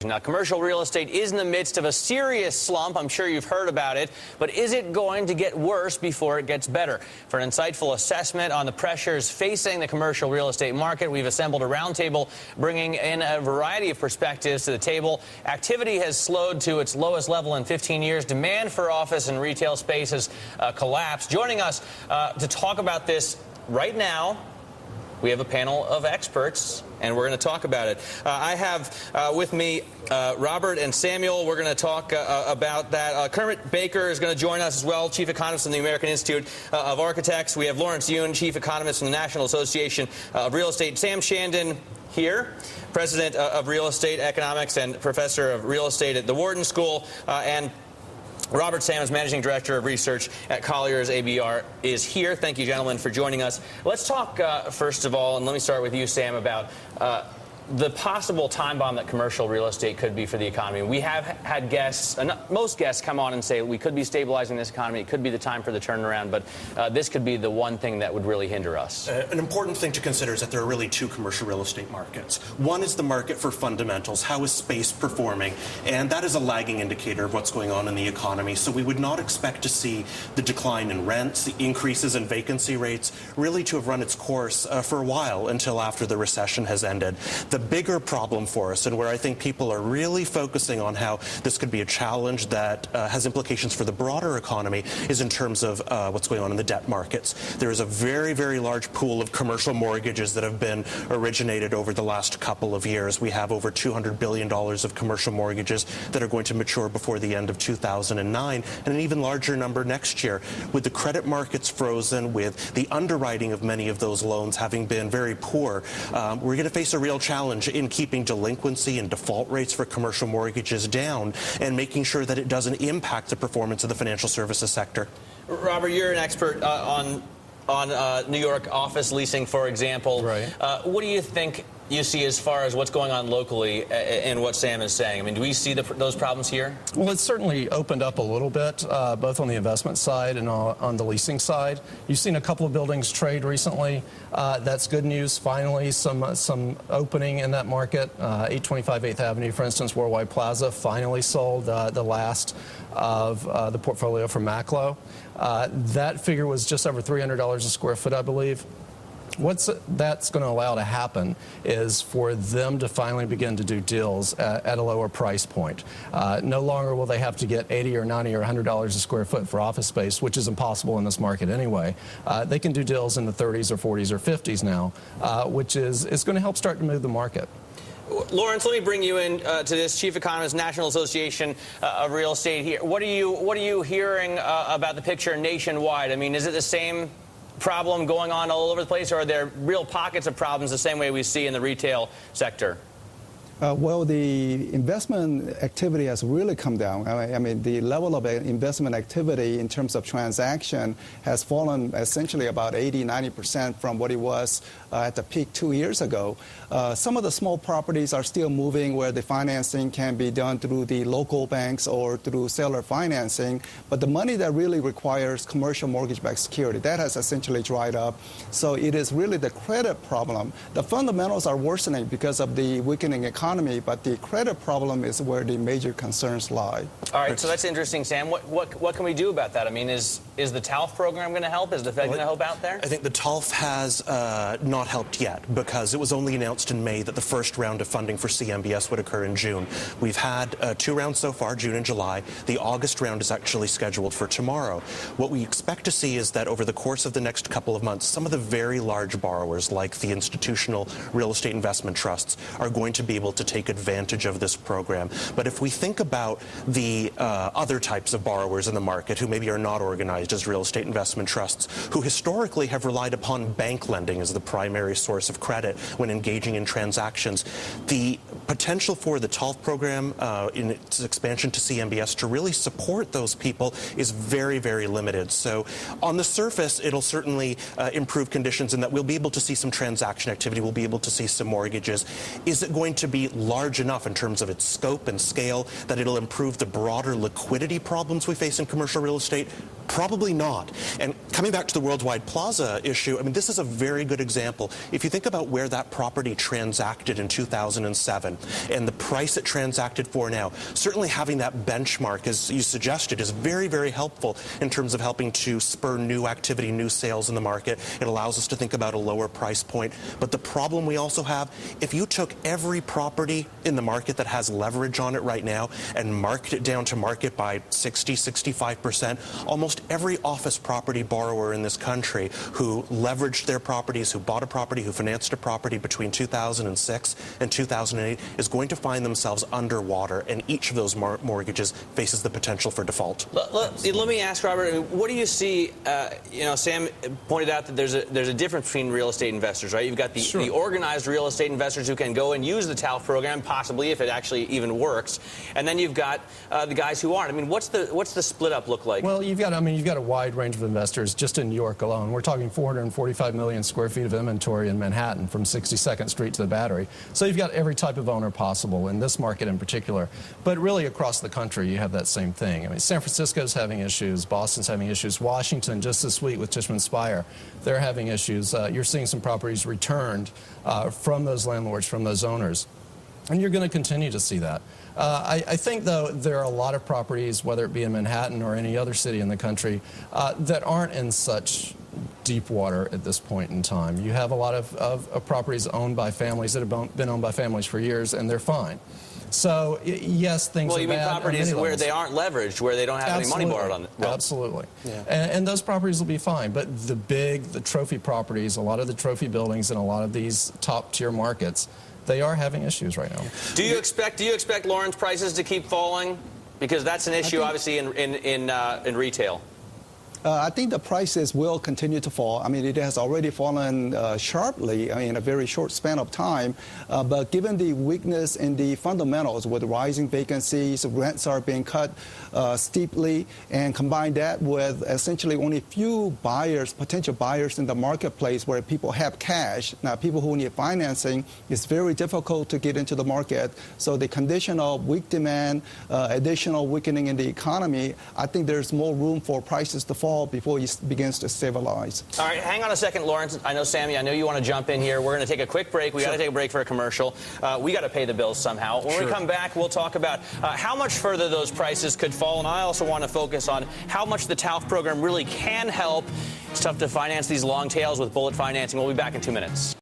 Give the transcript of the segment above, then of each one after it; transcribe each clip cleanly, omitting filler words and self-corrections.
Now, commercial real estate is in the midst of a serious slump. I'm sure you've heard about it. But is it going to get worse before it gets better? For an insightful assessment on the pressures facing the commercial real estate market, we've assembled a roundtable bringing in a variety of perspectives to the table. Activity has slowed to its lowest level in 15 years. Demand for office and retail space has collapsed. Joining us to talk about this right now, we have a panel of experts, and we're going to talk about it. I have with me Robert and Samuel. We're going to talk about that. Kermit Baker is going to join us as well, Chief Economist from the American Institute of Architects. We have Lawrence Yoon, Chief Economist from the National Association of Real Estate. Sam Chandan here, President of Real Estate Economics and Professor of Real Estate at the Wharton School, and Robert Sammons, Managing Director of Research at Colliers ABR, is here. Thank you, gentlemen, for joining us. Let's talk, first of all, and let me start with you, Sam, about the possible time bomb that commercial real estate could be for the economy. We have had guests, most guests come on and say we could be stabilizing this economy. It could be the time for the turnaround, but this could be the one thing that would really hinder us. An important thing to consider is that there are really two commercial real estate markets. One is the market for fundamentals. How is space performing? And that is a lagging indicator of what's going on in the economy. So we would not expect to see the decline in rents, the increases in vacancy rates, really to have run its course for a while until after the recession has ended. The bigger problem for us, and where I think people are really focusing on how this could be a challenge that has implications for the broader economy, is in terms of what's going on in the debt markets. There is a very, very large pool of commercial mortgages that have been originated over the last couple of years. We have over $200 billion of commercial mortgages that are going to mature before the end of 2009, and an even larger number next year. With the credit markets frozen, with the underwriting of many of those loans having been very poor, we're going to face a real challenge in keeping delinquency and default rates for commercial mortgages down and making sure that it doesn't impact the performance of the financial services sector. Robert, you're an expert on New York office leasing, for example. Right. What do you think you see as far as what's going on locally and what Sam is saying? I mean, do we see those problems here? Well, it's certainly opened up a little bit, both on the investment side and on the leasing side. You've seen a couple of buildings trade recently. That's good news. Finally, some opening in that market. 825 8th Avenue, for instance, Worldwide Plaza finally sold the last of the portfolio from Macklowe. That figure was just over $300 a square foot, I believe. What that's going to allow to happen is for them to finally begin to do deals at a lower price point. No longer will they have to get $80 or $90 or $100 a square foot for office space, which is impossible in this market anyway. They can do deals in the 30s or 40s or 50s now, which is going to help start to move the market. Lawrence, let me bring you in to this, Chief Economist, National Association of Real Estate here. What are you hearing about the picture nationwide? I mean, is it the same problem going on all over the place, or are there real pockets of problems the same way we see in the retail sector? Well, the investment activity has really come down. I mean, the level of investment activity in terms of transaction has fallen essentially about 80–90% from what it was at the peak 2 years ago. Some of the small properties are still moving where the financing can be done through the local banks or through seller financing, but the money that really requires commercial mortgage-backed security, that has essentially dried up. So it is really the credit problem. The fundamentals are worsening because of the weakening economy, but the credit problem is where the major concerns lie. All right, so that's interesting, Sam. What can we do about that? I mean, is the TALF program going to help? Is the Fed going to help out there? I think the TALF has not helped yet, because it was only announced in May that the first round of funding for CMBS would occur in June. We've had 2 rounds so far, June and July. The August round is actually scheduled for tomorrow. What we expect to see is that over the course of the next couple of months, some of the very large borrowers, like the institutional real estate investment trusts, are going to be able to take advantage of this program. But if we think about the other types of borrowers in the market who maybe are not organized as real estate investment trusts, who historically have relied upon bank lending as the primary source of credit when engaging in transactions, the potential for the TALF program in its expansion to CMBS to really support those people is very, very limited. So on the surface, it'll certainly improve conditions in that we'll be able to see some transaction activity, we'll be able to see some mortgages. Is it going to be be large enough in terms of its scope and scale that it'll improve the broader liquidity problems we face in commercial real estate? Probably not. And coming back to the Worldwide Plaza issue, I mean, this is a very good example. If you think about where that property transacted in 2007 and the price it transacted for now, certainly having that benchmark, as you suggested, is very, very helpful in terms of helping to spur new activity, new sales in the market. It allows us to think about a lower price point. But the problem we also have, if you took every property in the market that has leverage on it right now and marked it down to market by 60, 65%, almost every office property borrower in this country who leveraged their properties, who bought a property, who financed a property between 2006 and 2008 is going to find themselves underwater, and each of those mortgages faces the potential for default. Let me ask Robert, what do you see? Sam pointed out that there's a difference between real estate investors, right? You've got the organized real estate investors who can go and use the TALF program, possibly if it actually even works, and then you've got the guys who aren't. I mean, what's the split up look like? Well, you've got a wide range of investors just in New York alone. We're talking 445 million square feet of inventory in Manhattan from 62nd Street to the Battery. So you've got every type of owner possible in this market in particular. But really across the country, you have that same thing. I mean, San Francisco's having issues. Boston's having issues. Washington, just this week with Tishman Speyer, they're having issues. You're seeing some properties returned from those landlords, from those owners. And you're going to continue to see that. I think, though, there are a lot of properties, whether it be in Manhattan or any other city in the country, that aren't in such deep water at this point in time. You have a lot of properties owned by families that have been owned by families for years, and they're fine. So, yes, things are bad. Well, you mean properties where they aren't leveraged, where they don't have any money borrowed on them? Well, absolutely. Yeah. And those properties will be fine. But the trophy properties, a lot of the trophy buildings in a lot of these top-tier markets, they are having issues right now. Do you expect Lawrence, prices to keep falling? Because that's an issue, obviously, in retail. I think the prices will continue to fall. I mean, it has already fallen sharply in a very short span of time. But given the weakness in the fundamentals with rising vacancies, rents are being cut steeply, and combine that with essentially only few buyers, potential buyers in the marketplace where people have cash. Now, people who need financing, it's very difficult to get into the market. So the condition of weak demand, additional weakening in the economy, I think there's more room for prices to fall before it begins to stabilize. All right, hang on a second, Lawrence. I know, Sammy, I know you want to jump in here. We're going to take a quick break. We got to take a break for a commercial. We got to pay the bills somehow. When we come back, we'll talk about how much further those prices could fall, and I also want to focus on how much the TALF program really can help. It's tough to finance these long tails with bullet financing. We'll be back in 2 minutes.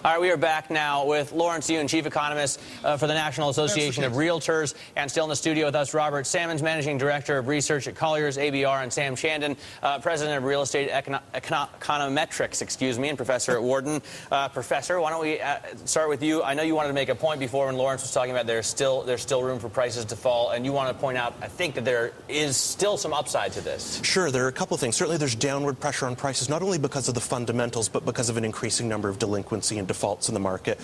All right, we are back now with Lawrence Yun, Chief Economist for the National Association of Realtors, and still in the studio with us, Robert Sammons, Managing Director of Research at Colliers, ABR, and Sam Chandan, President of Real Estate Econometrics, and Professor at Wharton. Professor, why don't we start with you? I know you wanted to make a point before when Lawrence was talking about there's still room for prices to fall, and you want to point out, I think, that there is still some upside to this. Sure, there are a couple of things. Certainly there's downward pressure on prices, not only because of the fundamentals, but because of an increasing number of delinquency and defaults in the market,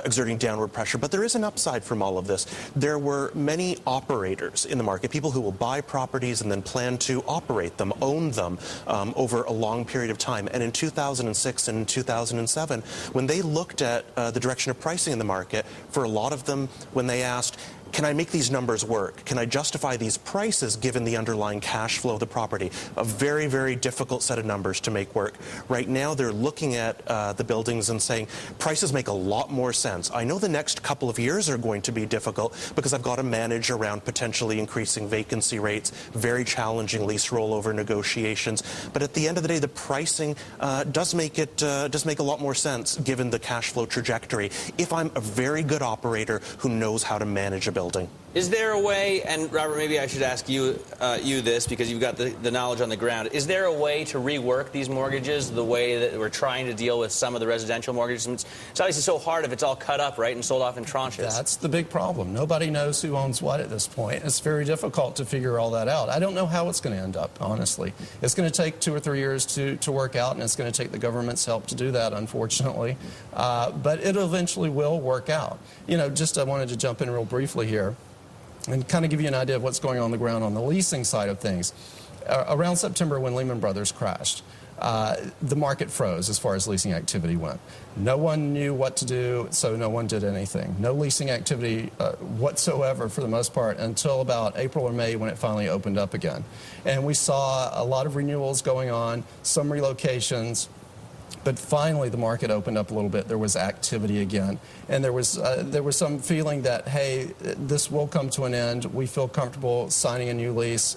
exerting downward pressure. But there is an upside from all of this. There were many operators in the market, people who will buy properties and then plan to operate them, own them over a long period of time. And in 2006 and 2007, when they looked at the direction of pricing in the market, for a lot of them, when they asked, can I make these numbers work? Can I justify these prices given the underlying cash flow of the property? A very, very difficult set of numbers to make work. Right now, they're looking at the buildings and saying, prices make a lot more sense. I know the next couple of years are going to be difficult because I've got to manage around potentially increasing vacancy rates, very challenging lease rollover negotiations. But at the end of the day, the pricing does make a lot more sense given the cash flow trajectory if I'm a very good operator who knows how to manage a building. Is there a way, and Robert, maybe I should ask you this because you've got the knowledge on the ground, is there a way to rework these mortgages the way that we're trying to deal with some of the residential mortgages? It's obviously so hard if it's all cut up, right, and sold off in tranches. That's the big problem. Nobody knows who owns what at this point. It's very difficult to figure all that out. I don't know how it's going to end up, honestly. It's going to take 2 or 3 years to work out, and it's going to take the government's help to do that, unfortunately. But it eventually will work out. I wanted to jump in real briefly here and kind of give you an idea of what's going on the ground on the leasing side of things. around September when Lehman Brothers crashed, the market froze as far as leasing activity went. No one knew what to do, so no one did anything. No leasing activity whatsoever for the most part until about April or May when it finally opened up again. And we saw a lot of renewals going on, some relocations. But finally, the market opened up a little bit. There was activity again. And there was some feeling that, hey, this will come to an end. We feel comfortable signing a new lease.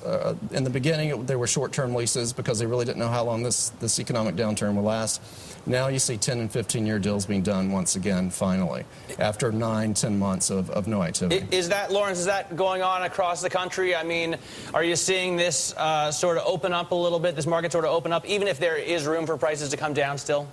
In the beginning, there were short-term leases because they really didn't know how long this economic downturn would last. Now you see 10 and 15-year deals being done once again, finally, after 9, 10 months of no activity. Is that, Lawrence, is that going on across the country? I mean, are you seeing this sort of open up a little bit, this market sort of open up, even if there is room for prices to come down still?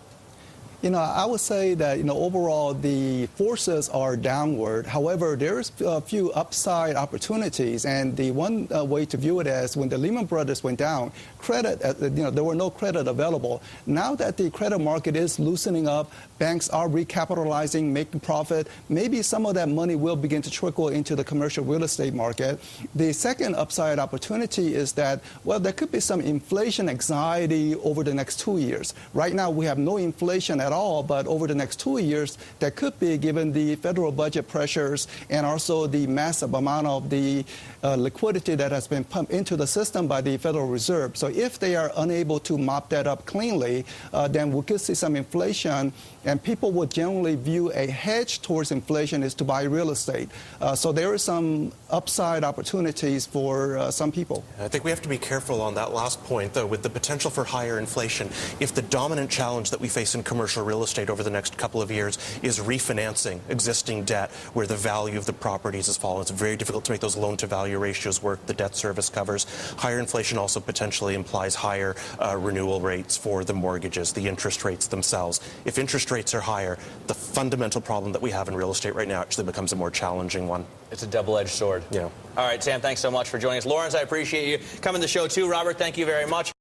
You know, I would say that, you know, overall the forces are downward. However, there's a few upside opportunities, and the one way to view it is when the Lehman Brothers went down, credit, you know, there were no credit available. Now that the credit market is loosening up, banks are recapitalizing, making profit, maybe some of that money will begin to trickle into the commercial real estate market. The second upside opportunity is that, well, there could be some inflation anxiety over the next 2 years. Right now, we have no inflation at all, but over the next 2 years, there could be, given the federal budget pressures and also the massive amount of the liquidity that has been pumped into the system by the Federal Reserve. So if they are unable to mop that up cleanly, then we could see some inflation, and people would generally view a hedge towards inflation is to buy real estate. So there is some upside opportunities for some people. I think we have to be careful on that last point, though, with the potential for higher inflation. If the dominant challenge that we face in commercial real estate over the next couple of years is refinancing existing debt where the value of the properties has fallen, it's very difficult to make those loan-to-value ratios work, the debt service covers. Higher inflation also potentially implies higher renewal rates for the mortgages, the interest rates themselves. If interest rates are higher, the fundamental problem that we have in real estate right now actually becomes a more challenging one. It's a double-edged sword. Yeah. All right, Sam, thanks so much for joining us. Lawrence, I appreciate you coming to the show, too. Robert, thank you very much.